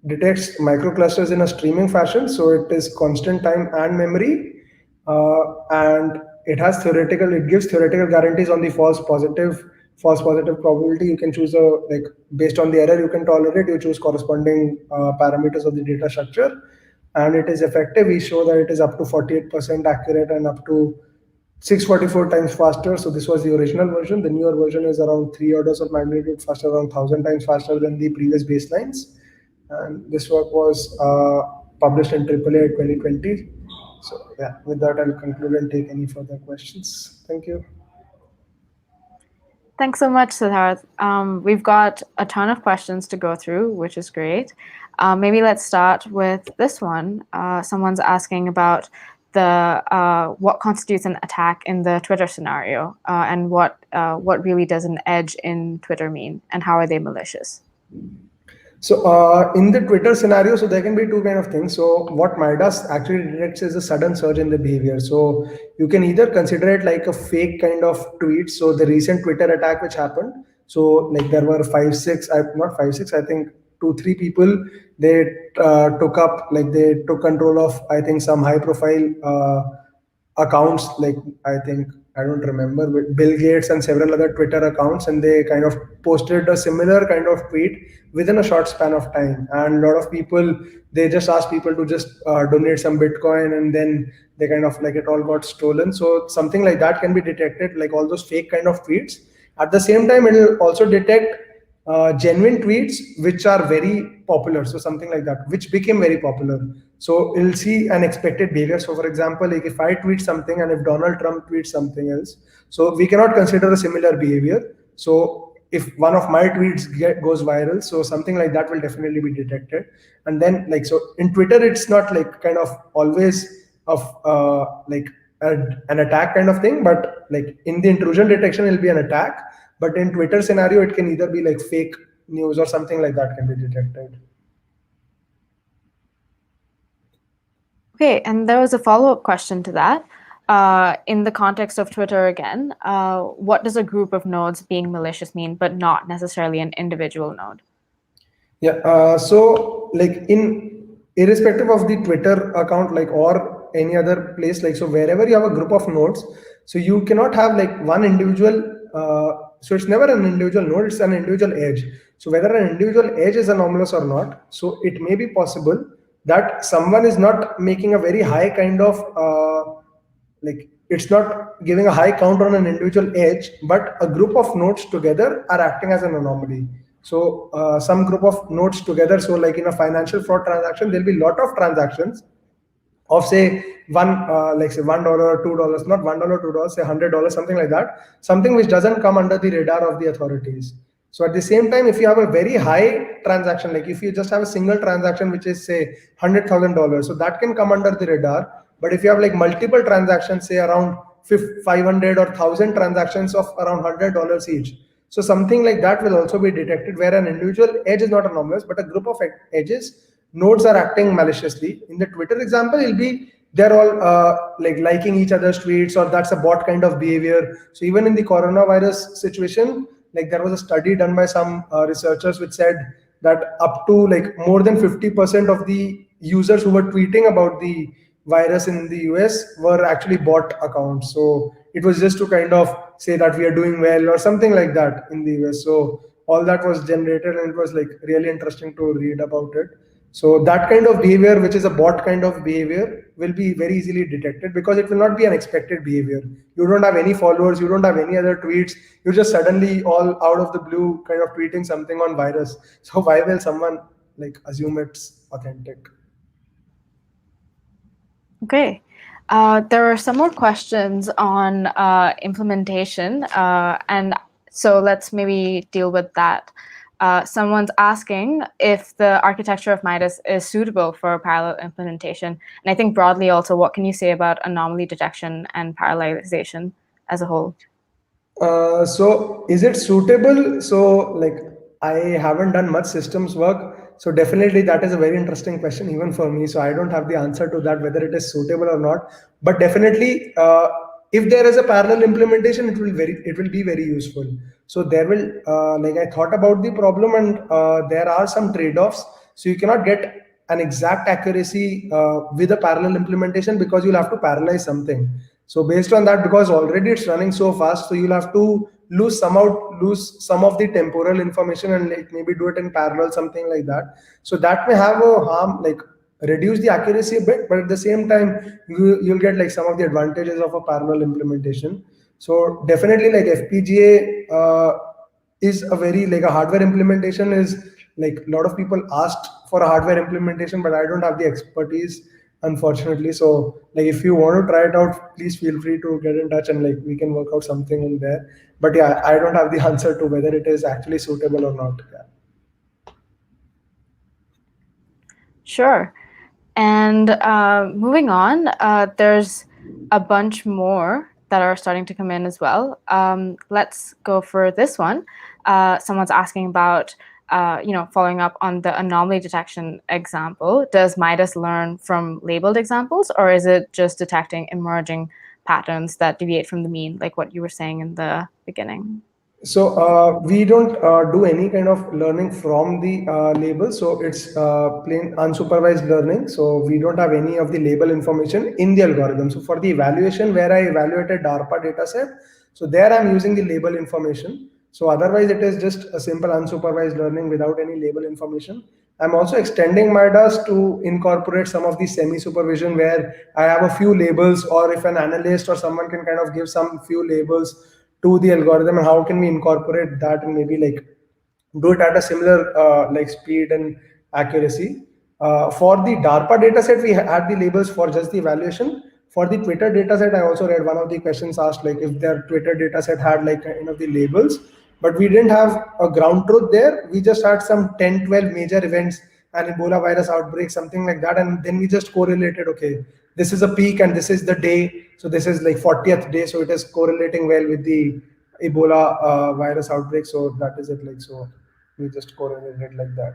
detects microclusters in a streaming fashion. So it is constant time and memory, and it gives theoretical guarantees on the false positive probability. You can choose based on the error you can tolerate, you choose corresponding parameters of the data structure, and it is effective. We show that it is up to 48% accurate and up to 644 times faster. So this was the original version. The newer version is around 3 orders of magnitude faster, around 1,000 times faster than the previous baselines. And this work was published in AAAI 2020. So yeah, with that, I'll conclude and take any further questions. Thank you. Thanks so much, Siddharth. We've got a ton of questions to go through, which is great. Maybe let's start with this one. Someone's asking about what constitutes an attack in the Twitter scenario, and what really does an edge in Twitter mean, and how are they malicious? So in the Twitter scenario, so there can be two kind of things. So what MIDAS actually detects is a sudden surge in the behavior. So you can either consider it like a fake kind of tweet. So the recent Twitter attack which happened, so like there were not 5, 6, I think 2, 3 people, they took control of, I think, some high profile accounts, like I don't remember, but Bill Gates and several other Twitter accounts, and they kind of posted a similar kind of tweet within a short span of time. And a lot of people, they just asked people to just donate some Bitcoin, and then they kind of it all got stolen. So something like that can be detected, like all those fake kind of tweets. At the same time, it will also detect genuine tweets which are very popular. So something like that, which became very popular. So it'll see an expected behavior. So for example, like if I tweet something and if Donald Trump tweets something else, so we cannot consider a similar behavior. So if one of my tweets goes viral, so something like that will definitely be detected. And then so in Twitter, it's not kind of always of an attack kind of thing, but in the intrusion detection, it'll be an attack. But in Twitter scenario, it can either be fake news or something like that can be detected. Okay, and there was a follow-up question to that. In the context of Twitter again, what does a group of nodes being malicious mean, but not necessarily an individual node? Yeah, so irrespective of the Twitter account, or any other place, so wherever you have a group of nodes, so you cannot have one individual, so it's never an individual node, it's an individual edge. So whether an individual edge is anomalous or not, so it may be possible that someone is not making a very high kind of, it's not giving a high count on an individual edge, but a group of nodes together are acting as an anomaly. So some group of nodes together, so in a financial fraud transaction, there'll be a lot of transactions of say say $1 or $2, not $1 or $2, say $100, something like that, something which doesn't come under the radar of the authorities. So at the same time, if you have a very high transaction, if you just have a single transaction which is say $100,000, so that can come under the radar. But if you have multiple transactions, say around 500 or 1,000 transactions of around $100 each, so something like that will also be detected, where an individual edge is not anomalous, but a group of edges, nodes are acting maliciously. In the Twitter example, it'll be they're all liking each other's tweets, or that's a bot kind of behavior. So even in the coronavirus situation, there was a study done by some researchers which said that up to like more than 50% of the users who were tweeting about the virus in the US were actually bot accounts. So it was just to kind of say that we are doing well or something like that in the US. So all that was generated, and it was like really interesting to read about it. So that kind of behavior, which is a bot kind of behavior, will be very easily detected because it will not be an expected behavior. You don't have any followers, you don't have any other tweets, you just suddenly all out of the blue kind of tweeting something on virus. So why will someone like assume it's authentic? Okay. There are some more questions on implementation, and so let's maybe deal with that. Someone's asking if the architecture of MIDAS is suitable for parallel implementation. And I think broadly also, what can you say about anomaly detection and parallelization as a whole? So is it suitable? So like I haven't done much systems work. So definitely that is a very interesting question even for me. So I don't have the answer to that, whether it is suitable or not. But definitely, if there is a parallel implementation, it will be very useful. So there will like I thought about the problem, and there are some trade-offs. So you cannot get an exact accuracy with a parallel implementation because you'll have to parallelize something. So based on that, because already it's running so fast, so you'll have to lose some of the temporal information and like maybe do it in parallel, something like that. So that may have a harm, like reduce the accuracy a bit, but at the same time, you'll get like some of the advantages of a parallel implementation. So definitely like FPGA is a very like a hardware implementation is like a lot of people asked for a hardware implementation, but I don't have the expertise, unfortunately. So like if you want to try it out, please feel free to get in touch and like we can work out something in there. But yeah, I don't have the answer to whether it is actually suitable or not. Yeah. Sure. And moving on, there's a bunch more that are starting to come in as well. Let's go for this one. Someone's asking about, following up on the anomaly detection example. Does MIDAS learn from labeled examples, or is it just detecting emerging patterns that deviate from the mean, like what you were saying in the beginning? So we don't do any kind of learning from the label. So it's plain unsupervised learning. So we don't have any of the label information in the algorithm. So for the evaluation where I evaluated DARPA dataset, so there I'm using the label information. So otherwise it is just a simple unsupervised learning without any label information. I'm also extending MIDAS to incorporate some of the semi-supervision where I have a few labels, or if an analyst or someone can kind of give some few labels to the algorithm, and how can we incorporate that and maybe like do it at a similar like speed and accuracy. For the DARPA dataset, we had the labels for just the evaluation. For the Twitter dataset, I also read one of the questions asked like if their Twitter dataset had like the labels, but we didn't have a ground truth there. We just had some 10-12 major events, an Ebola virus outbreak, something like that, and then we just correlated, okay, this is a peak and this is the day, so this is like 40th day, so it is correlating well with the Ebola virus outbreak. So that is it. Like, so we just correlated like that.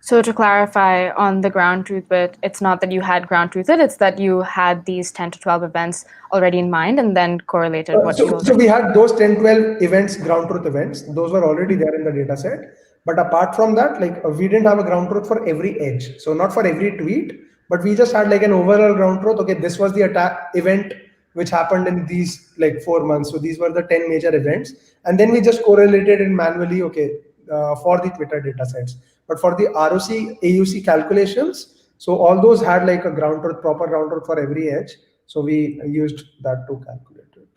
So to clarify on the ground truth bit, it's not that you had ground truthed, it's that you had these 10 to 12 events already in mind and then correlated what you So we had those 10-12 events, ground truth events, those were already there in the data set. But apart from that, like we didn't have a ground truth for every edge. So not for every tweet, but we just had like an overall ground truth. Okay, this was the attack event which happened in these like 4 months. So these were the 10 major events. And then we just correlated it manually, okay, for the Twitter data sets. But for the ROC, AUC calculations, so all those had like a ground truth, proper ground truth for every edge. So we used that to calculate it.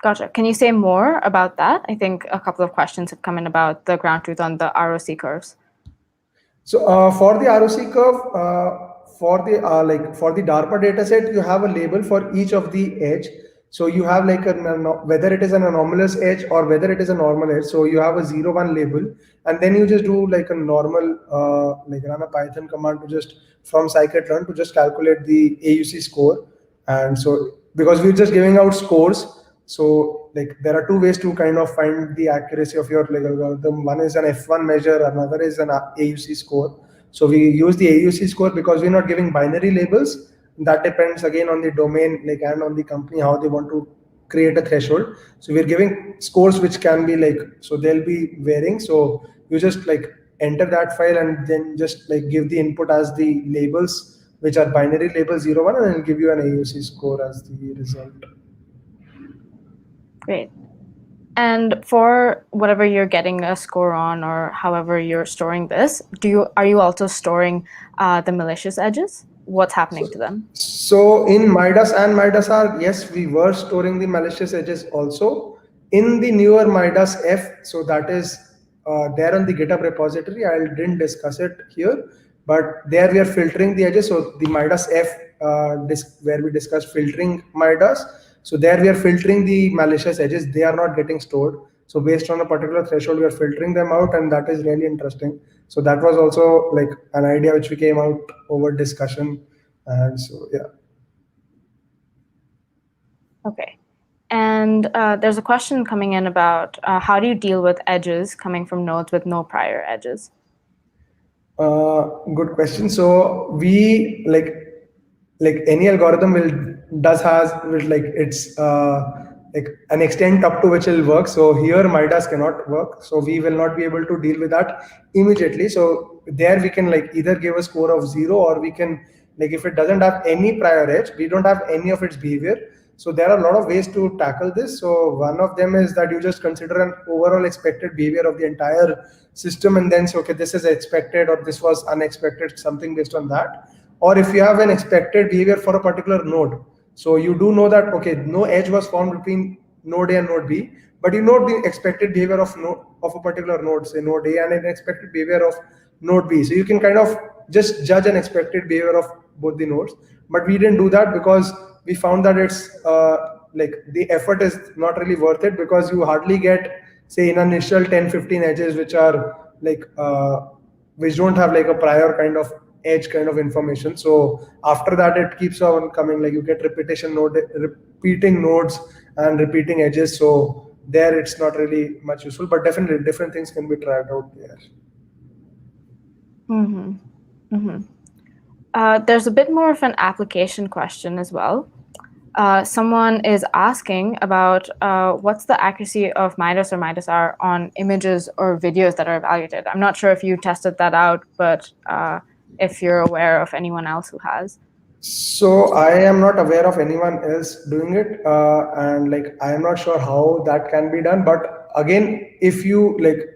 Gotcha. Can you say more about that? I think a couple of questions have come in about the ground truth on the ROC curves. So for the ROC curve, for the DARPA dataset, you have a label for each of the edge. So you have like whether it is an anomalous edge or whether it is a normal edge. So you have a 0-1 label, and then you just do like a normal like run a Python command to just from scikit-learn to just calculate the AUC score. And so because we're just giving out scores, so like there are two ways to kind of find the accuracy of your like algorithm. One is an F1 measure, another is an AUC score. So we use the AUC score because we're not giving binary labels. That depends again on the domain, like, and on the company how they want to create a threshold. So we're giving scores which can be like, so they'll be varying. So you just like enter that file and then just like give the input as the labels, which are binary labels 0, 1, and it'll give you an AUC score as the result. Great. And for whatever you're getting a score on, or however you're storing this, are you also storing the malicious edges? What's happening to them? So in MIDAS and MIDAS-R, yes, we were storing the malicious edges also. In the newer MIDAS F, so that is there on the GitHub repository. I didn't discuss it here, but there we are filtering the edges. So the MIDAS F, where we discussed filtering MIDAS. So there we are filtering the malicious edges. They are not getting stored. So based on a particular threshold, we are filtering them out, and that is really interesting. So that was also like an idea which we came out over discussion. And so, yeah. Okay. And there's a question coming in about how do you deal with edges coming from nodes with no prior edges? Good question. So we like any algorithm will like it's like an extent up to which it will work. So here MIDAS cannot work. So we will not be able to deal with that immediately. So there we can like either give a score of 0, or we can like, if it doesn't have any prior edge, we don't have any of its behavior. So there are a lot of ways to tackle this. So one of them is that you just consider an overall expected behavior of the entire system, and then say, okay, this is expected, or this was unexpected, something based on that. Or if you have an expected behavior for a particular node, so you do know that, okay, no edge was formed between node A and node B, but you know the expected behavior of a particular node, say node A, and an expected behavior of node B. So you can kind of just judge an expected behavior of both the nodes. But we didn't do that because we found that it's like the effort is not really worth it, because you hardly get, say, in an initial 10-15 edges which are like which don't have like a prior kind of edge kind of information. So after that it keeps on coming, like you get repeating nodes and repeating edges. So there it's not really much useful, but definitely different things can be tried out there. There's a bit more of an application question as well. Someone is asking about what's the accuracy of MIDAS or MIDAS-R on images or videos that are evaluated. I'm not sure if you tested that out, but if you're aware of anyone else who has. So I am not aware of anyone else doing it, and like I am not sure how that can be done. But again, if you like,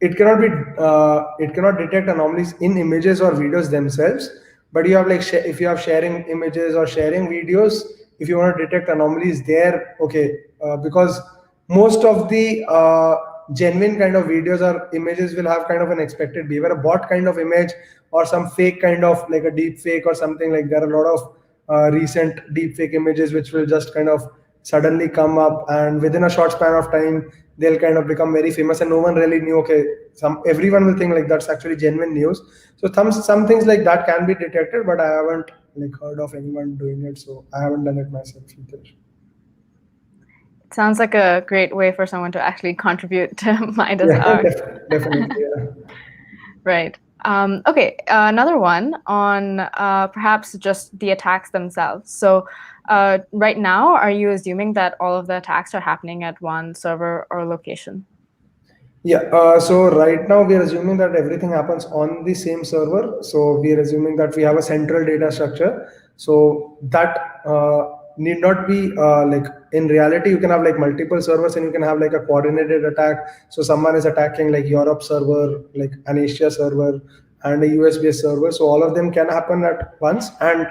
it cannot detect anomalies in images or videos themselves. But you have like if you have sharing images or sharing videos, if you want to detect anomalies there, okay, because most of the genuine kind of videos or images will have kind of an expected behavior. A bot kind of image or some fake kind of like a deep fake or something, like there are a lot of recent deep fake images which will just kind of suddenly come up, and within a short span of time they'll kind of become very famous, and no one really knew, okay, everyone will think like that's actually genuine news. So some things like that can be detected, but I haven't like heard of anyone doing it, so I haven't done it myself either. It sounds like a great way for someone to actually contribute to MIDAS-R. Yeah, definitely, yeah. Right. Okay, another one on perhaps just the attacks themselves. So right now, are you assuming that all of the attacks are happening at one server or location? Yeah, so right now we are assuming that everything happens on the same server. So we are assuming that we have a central data structure. So that need not be like, in reality, you can have like multiple servers, and you can have like a coordinated attack. So someone is attacking like Europe server, like an Asia server, and a US-based server. So all of them can happen at once. And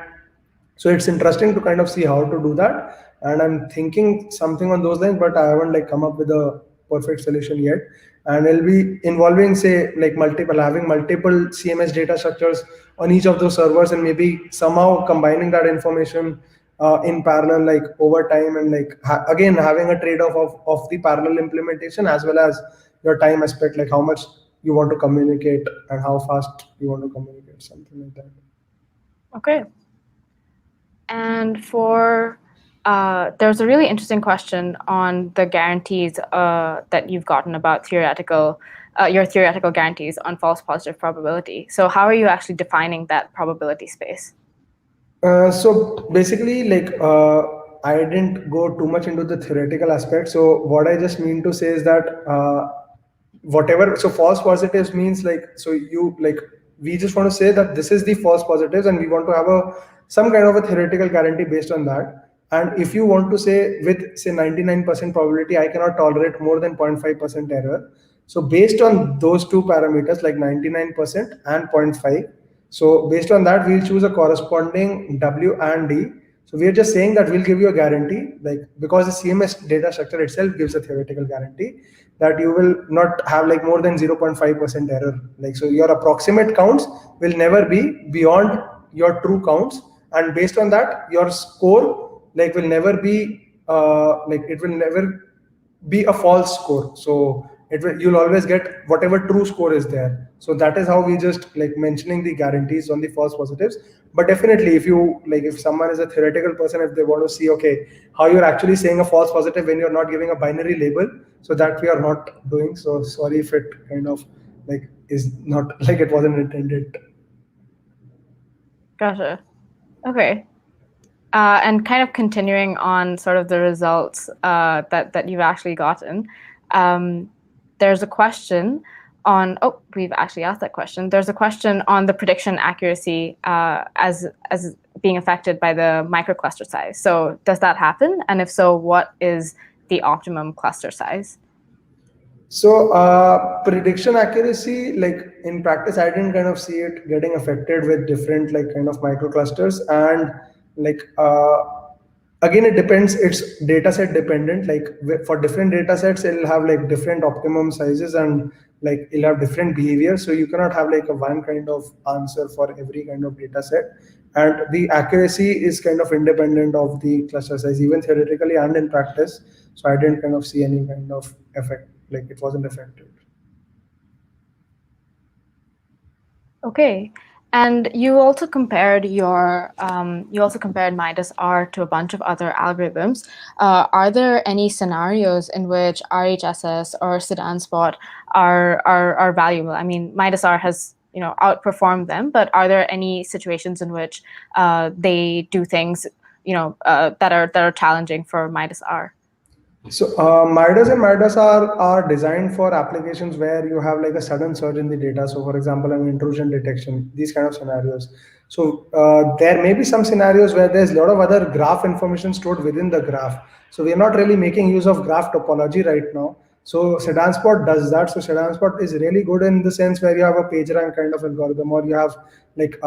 so it's interesting to kind of see how to do that. And I'm thinking something on those lines, but I haven't like come up with a perfect solution yet. And it'll be involving, say, like having multiple CMS data structures on each of those servers, and maybe somehow combining that information in parallel, like over time, and like again having a trade-off of the parallel implementation as well as your time aspect, like how much you want to communicate and how fast you want to communicate, something like that. Okay. And for there's a really interesting question on the guarantees that you've gotten about your theoretical guarantees on false positive probability. So how are you actually defining that probability space? So basically, like I didn't go too much into the theoretical aspect. So what I just mean to say is that whatever, so false positives means like, so you like, we just want to say that this is the false positives and we want to have some kind of a theoretical guarantee based on that. And if you want to say with say 99% probability, I cannot tolerate more than 0.5% error. So based on those two parameters, like 99% and 0.5, so based on that, we'll choose a corresponding W and D. So we are just saying that we'll give you a guarantee, like because the CMS data structure itself gives a theoretical guarantee that you will not have like more than 0.5% error. Like, so your approximate counts will never be beyond your true counts. And based on that, your score like will never be like it will never be a false score. So you'll always get whatever true score is there. So that is how we just like mentioning the guarantees on the false positives. But definitely, if you like, if someone is a theoretical person, if they want to see okay how you're actually saying a false positive when you're not giving a binary label, so that we are not doing. So sorry if it kind of like is not like it wasn't intended. Gotcha. Okay. And kind of continuing on sort of the results that you've actually gotten, there's a question on, we've actually asked that question. There's a question on the prediction accuracy as being affected by the microcluster size. So does that happen? And if so, what is the optimum cluster size? So prediction accuracy, like in practice, I didn't kind of see it getting affected with different like kind of microclusters. And like again, it depends, it's data set dependent. Like for different data sets, it'll have like different optimum sizes and like it'll have different behavior. So you cannot have like a one kind of answer for every kind of data set. And the accuracy is kind of independent of the cluster size, even theoretically and in practice. So I didn't kind of see any kind of effect, like it wasn't affected. Okay. And you also compared MIDAS R to a bunch of other algorithms. Are there any scenarios in which RHSS or Siddharth are valuable? I mean, MIDAS R has outperformed them, but are there any situations in which they do things that are challenging for MIDAS R? So MIDAS and MIDAS are designed for applications where you have like a sudden surge in the data. So for example, an intrusion detection, these kind of scenarios. So there may be some scenarios where there's a lot of other graph information stored within the graph. So we're not really making use of graph topology right now. So Sedanspot does that. So Sedanspot is really good in the sense where you have a PageRank kind of algorithm, or you have like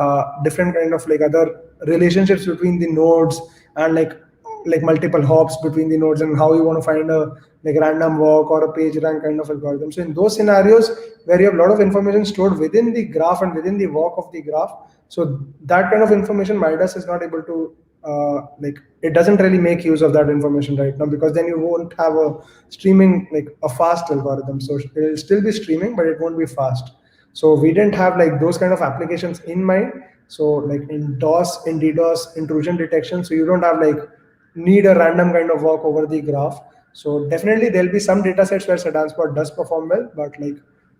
different kind of like other relationships between the nodes and like multiple hops between the nodes, and how you want to find a like random walk or a page rank kind of algorithm. So in those scenarios where you have a lot of information stored within the graph and within the walk of the graph, so that kind of information MIDAS is not able to like it doesn't really make use of that information right now, because then you won't have a streaming like a fast algorithm. So it will still be streaming, but it won't be fast. So we didn't have like those kind of applications in mind. So like in DOS, in DDoS intrusion detection, so you don't have like need a random kind of walk over the graph. So definitely there'll be some data sets where Sedanspot does perform well, but like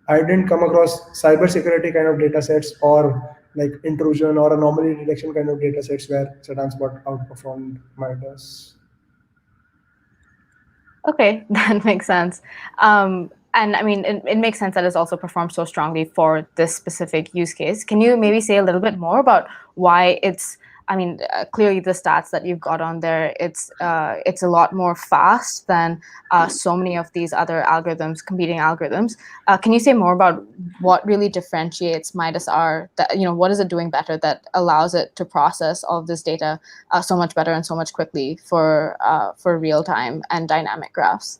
I didn't come across cybersecurity kind of data sets or like intrusion or anomaly detection kind of data sets where Sedanspot outperformed MIDAS. Okay, that makes sense. And I mean, it makes sense that it's also performed so strongly for this specific use case. Can you maybe say a little bit more about why it's, I mean, clearly the stats that you've got on there, it's a lot more fast than so many of these other algorithms, competing algorithms. Can you say more about what really differentiates MIDAS R? That, what is it doing better that allows it to process all of this data so much better and so much quickly for real time and dynamic graphs?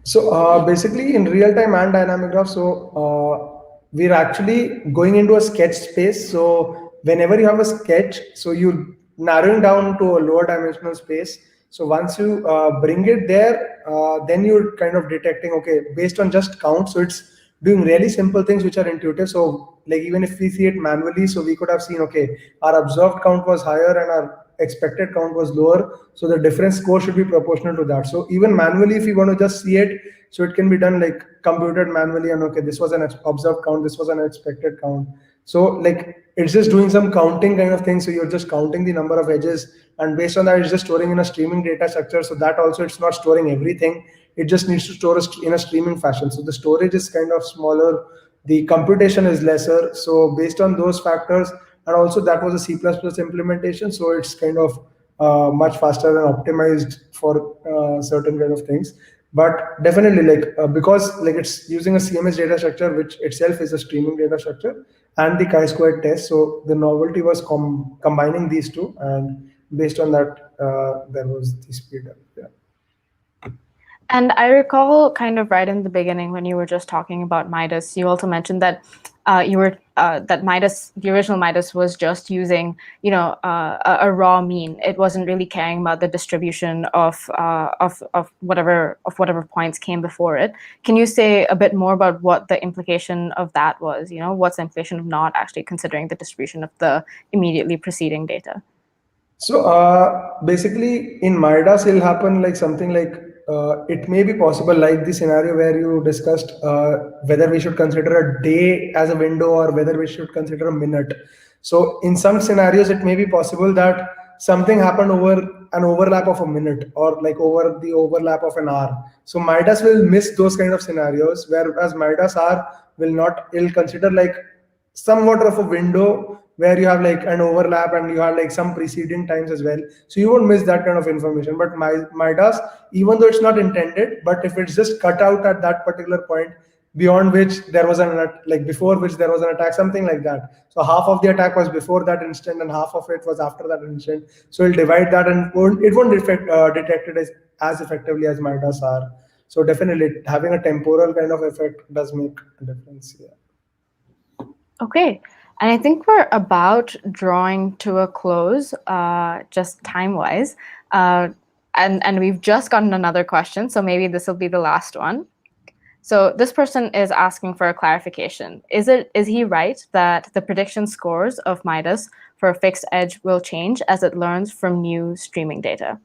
So basically in real time and dynamic graph, so we're actually going into a sketch space. So whenever you have a sketch, so you're narrowing down to a lower dimensional space. So once you bring it there, then you're kind of detecting, okay, based on just count. So it's doing really simple things which are intuitive. So like even if we see it manually, so we could have seen, okay, our observed count was higher and our expected count was lower, so the difference score should be proportional to that. So even manually, if you want to just see it, so it can be done like computed manually, and okay, this was an observed count, this was an expected count. So like it's just doing some counting kind of thing. So you're just counting the number of edges, and based on that, it's just storing in a streaming data structure. So that also it's not storing everything. It just needs to store in a streaming fashion. So the storage is kind of smaller, the computation is lesser. So based on those factors, and also that was a C++ implementation, so it's kind of much faster and optimized for certain kind of things. But definitely because like it's using a CMS data structure, which itself is a streaming data structure, and the chi-square test. So the novelty was combining these two, and based on that, there was the speed up. Yeah. And I recall kind of right in the beginning when you were just talking about MIDAS, you also mentioned that that MIDAS, the original MIDAS, was just using a raw mean. It wasn't really caring about the distribution of whatever points came before it. Can you say a bit more about what the implication of that was? What's the implication of not actually considering the distribution of the immediately preceding data? So basically, in MIDAS, it'll happen like something like it may be possible, like the scenario where you discussed whether we should consider a day as a window or whether we should consider a minute. So in some scenarios, it may be possible that something happened over an overlap of a minute or like over the overlap of an hour. So MIDAS will miss those kind of scenarios, whereas MIDAS R will not. It'll consider like somewhat of a window where you have like an overlap and you have like some preceding times as well. So you won't miss that kind of information. But MIDAS, even though it's not intended, but if it's just cut out at that particular point, beyond which there was before which there was an attack, something like that. So half of the attack was before that instant and half of it was after that instant. So it'll divide that and it won't detect it as effectively as MIDAS are. So definitely having a temporal kind of effect does make a difference. Yeah. Okay, and I think we're about drawing to a close, just time-wise, and we've just gotten another question, so maybe this will be the last one. So this person is asking for a clarification. Is he right that the prediction scores of MIDAS for a fixed edge will change as it learns from new streaming data?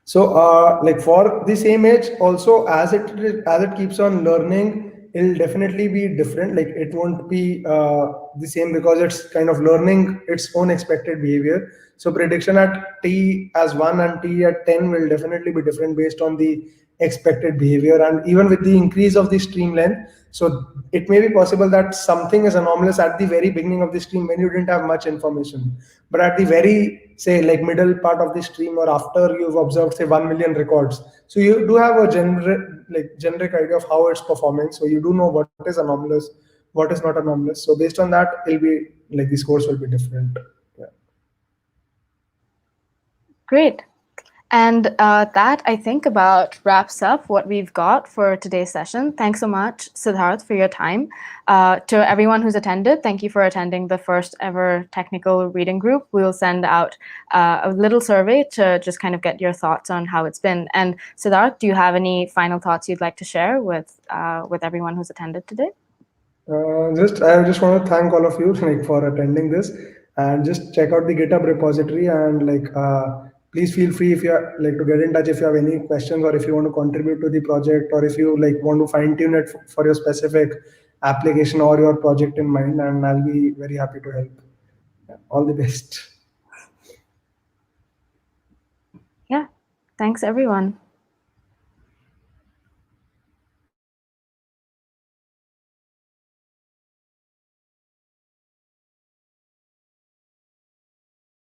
So like for the same edge, also as it keeps on learning, it'll definitely be different. Like it won't be the same because it's kind of learning its own expected behavior. So prediction at t as 1 and t at 10 will definitely be different based on the expected behavior. And even with the increase of the stream length, so it may be possible that something is anomalous at the very beginning of the stream when you didn't have much information. But at the very, say, like middle part of the stream or after you've observed, say, 1 million records, so you do have a generic idea of how it's performing. So you do know what is anomalous, what is not anomalous. So based on that, it'll be like the scores will be different. Yeah. Great. And that, I think, about wraps up what we've got for today's session. Thanks so much, Siddharth, for your time. To everyone who's attended, thank you for attending the first ever technical reading group. We'll send out a little survey to just kind of get your thoughts on how it's been. And Siddharth, do you have any final thoughts you'd like to share with everyone who's attended today? I just want to thank all of you for attending this, and just check out the GitHub repository, and please feel free if you are to get in touch if you have any questions, or if you want to contribute to the project, or if you want to fine tune it for your specific application or your project in mind, and I'll be very happy to help. Yeah, all the best. Yeah, thanks everyone.